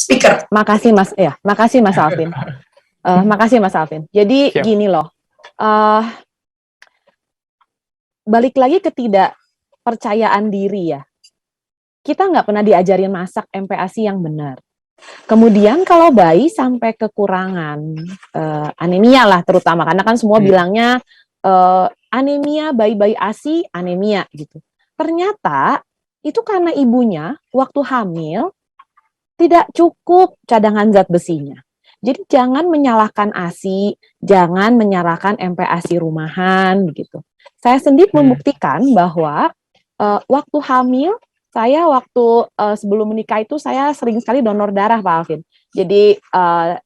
speaker. Makasih Mas, ya, makasih Mas Alvin. Makasih Mas Alvin. Jadi Siap. gini loh, balik lagi ke percayaan diri ya. Kita nggak pernah diajarin masak MPASI yang benar. Kemudian kalau bayi sampai kekurangan anemia lah terutama, karena kan semua bilangnya anemia, bayi-bayi ASI anemia gitu. Ternyata itu karena ibunya waktu hamil tidak cukup cadangan zat besinya. Jadi jangan menyalahkan ASI, jangan menyalahkan MPASI rumahan begitu. Saya sendiri membuktikan bahwa waktu hamil, saya waktu sebelum menikah itu saya sering sekali donor darah Pak Alvin. Jadi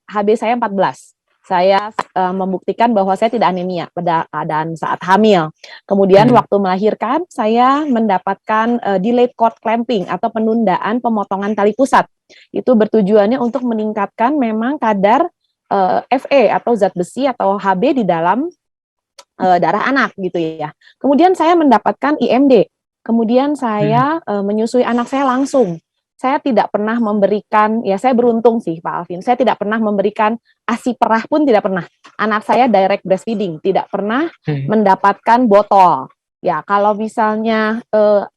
HB saya 14. Saya membuktikan bahwa saya tidak anemia pada keadaan saat hamil. Kemudian waktu melahirkan, saya mendapatkan delayed cord clamping atau penundaan pemotongan tali pusat. Itu bertujuannya untuk meningkatkan memang kadar Fe atau zat besi atau Hb di dalam darah anak gitu ya. Kemudian saya mendapatkan IMD. Kemudian saya menyusui anak saya langsung. Saya tidak pernah memberikan, ya saya beruntung sih Pak Alvin, saya tidak pernah memberikan ASI perah pun tidak pernah. Anak saya direct breastfeeding, tidak pernah mendapatkan botol. Ya kalau misalnya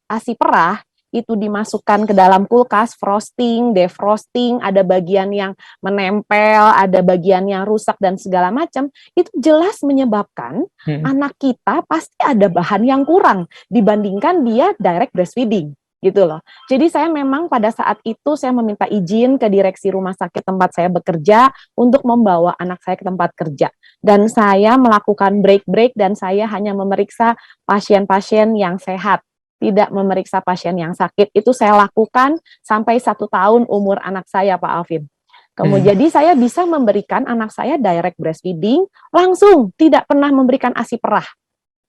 ASI perah, itu dimasukkan ke dalam kulkas, frosting, defrosting, ada bagian yang menempel, ada bagian yang rusak dan segala macam, itu jelas menyebabkan anak kita pasti ada bahan yang kurang dibandingkan dia direct breastfeeding. Gitu loh. Jadi saya memang pada saat itu saya meminta izin ke direksi rumah sakit tempat saya bekerja untuk membawa anak saya ke tempat kerja. Dan saya melakukan break dan saya hanya memeriksa pasien-pasien yang sehat, tidak memeriksa pasien yang sakit. Itu saya lakukan sampai 1 tahun umur anak saya Pak Alvin. Kemudian jadi saya bisa memberikan anak saya direct breastfeeding langsung, tidak pernah memberikan ASI perah.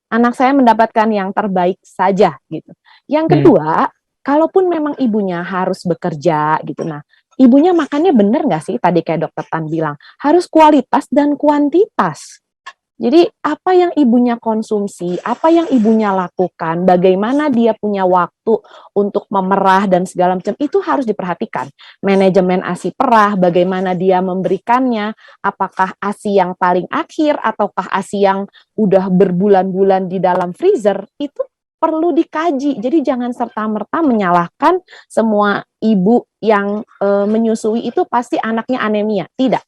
Anak saya mendapatkan yang terbaik saja gitu. Yang kedua, kalaupun memang ibunya harus bekerja gitu, nah ibunya makannya bener nggak sih tadi kayak dokter Tan bilang, harus kualitas dan kuantitas. Jadi apa yang ibunya konsumsi, apa yang ibunya lakukan, bagaimana dia punya waktu untuk memerah dan segala macam, itu harus diperhatikan. Manajemen ASI perah, bagaimana dia memberikannya, apakah ASI yang paling akhir ataukah ASI yang udah berbulan-bulan di dalam freezer, itu perlu dikaji. Jadi jangan serta-merta menyalahkan semua ibu yang menyusui itu pasti anaknya anemia. Tidak.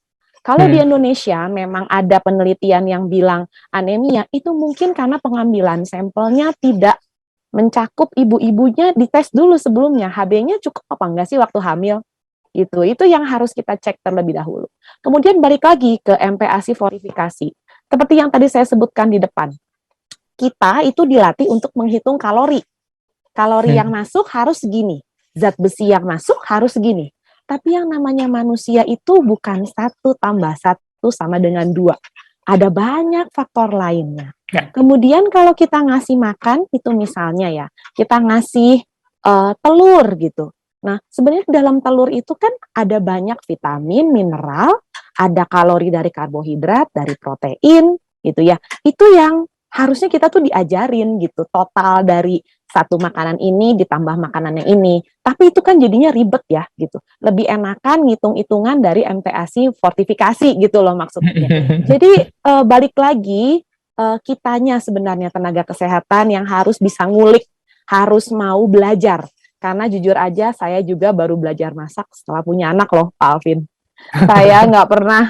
Kalau di Indonesia memang ada penelitian yang bilang anemia, itu mungkin karena pengambilan sampelnya tidak mencakup ibu-ibunya, dites dulu sebelumnya, HB-nya cukup apa enggak sih waktu hamil. Itu yang harus kita cek terlebih dahulu. Kemudian balik lagi ke MPASI fortifikasi. Seperti yang tadi saya sebutkan di depan. Kita itu dilatih untuk menghitung kalori. Kalori yang masuk harus segini. Zat besi yang masuk harus segini. Tapi yang namanya manusia itu bukan 1 tambah 1 sama dengan 2. Ada banyak faktor lainnya. Kemudian kalau kita ngasih makan, itu misalnya ya, kita ngasih telur gitu. Nah, sebenarnya dalam telur itu kan ada banyak vitamin, mineral, ada kalori dari karbohidrat, dari protein, gitu ya. Itu yang harusnya kita tuh diajarin gitu, total dari satu makanan ini ditambah makanan yang ini. Tapi itu kan jadinya ribet ya gitu. Lebih enakan ngitung-hitungan dari MPASI fortifikasi gitu loh maksudnya. Jadi balik lagi kitanya sebenarnya tenaga kesehatan yang harus bisa ngulik, harus mau belajar. Karena jujur aja saya juga baru belajar masak setelah punya anak loh Pak Alvin. Saya nggak pernah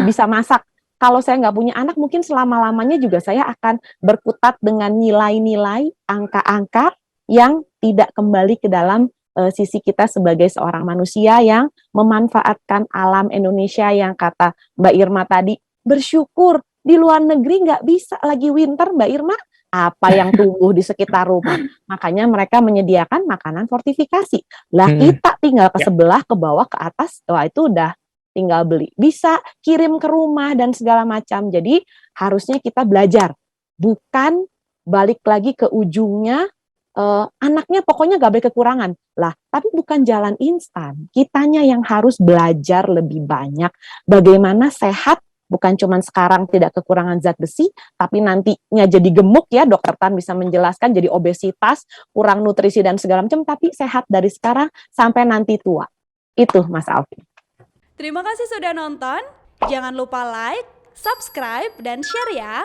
bisa masak. Kalau saya nggak punya anak, mungkin selama-lamanya juga saya akan berkutat dengan nilai-nilai, angka-angka yang tidak kembali ke dalam sisi kita sebagai seorang manusia yang memanfaatkan alam Indonesia yang kata Mbak Irma tadi, bersyukur di luar negeri nggak bisa lagi winter Mbak Irma, apa yang tumbuh di sekitar rumah. Makanya mereka menyediakan makanan fortifikasi. Lah kita tinggal ke sebelah, ke bawah, ke atas, wah itu udah tinggal beli, bisa kirim ke rumah dan segala macam. Jadi harusnya kita belajar, bukan balik lagi ke ujungnya anaknya pokoknya gak boleh kekurangan lah, tapi bukan jalan instan. Kitanya yang harus belajar lebih banyak bagaimana sehat, bukan cuma sekarang tidak kekurangan zat besi, tapi nantinya jadi gemuk ya, dokter Tan bisa menjelaskan, jadi obesitas, kurang nutrisi dan segala macam, tapi sehat dari sekarang sampai nanti tua. Itu Mas Alvin. Terima kasih sudah nonton. Jangan lupa like, subscribe, dan share ya.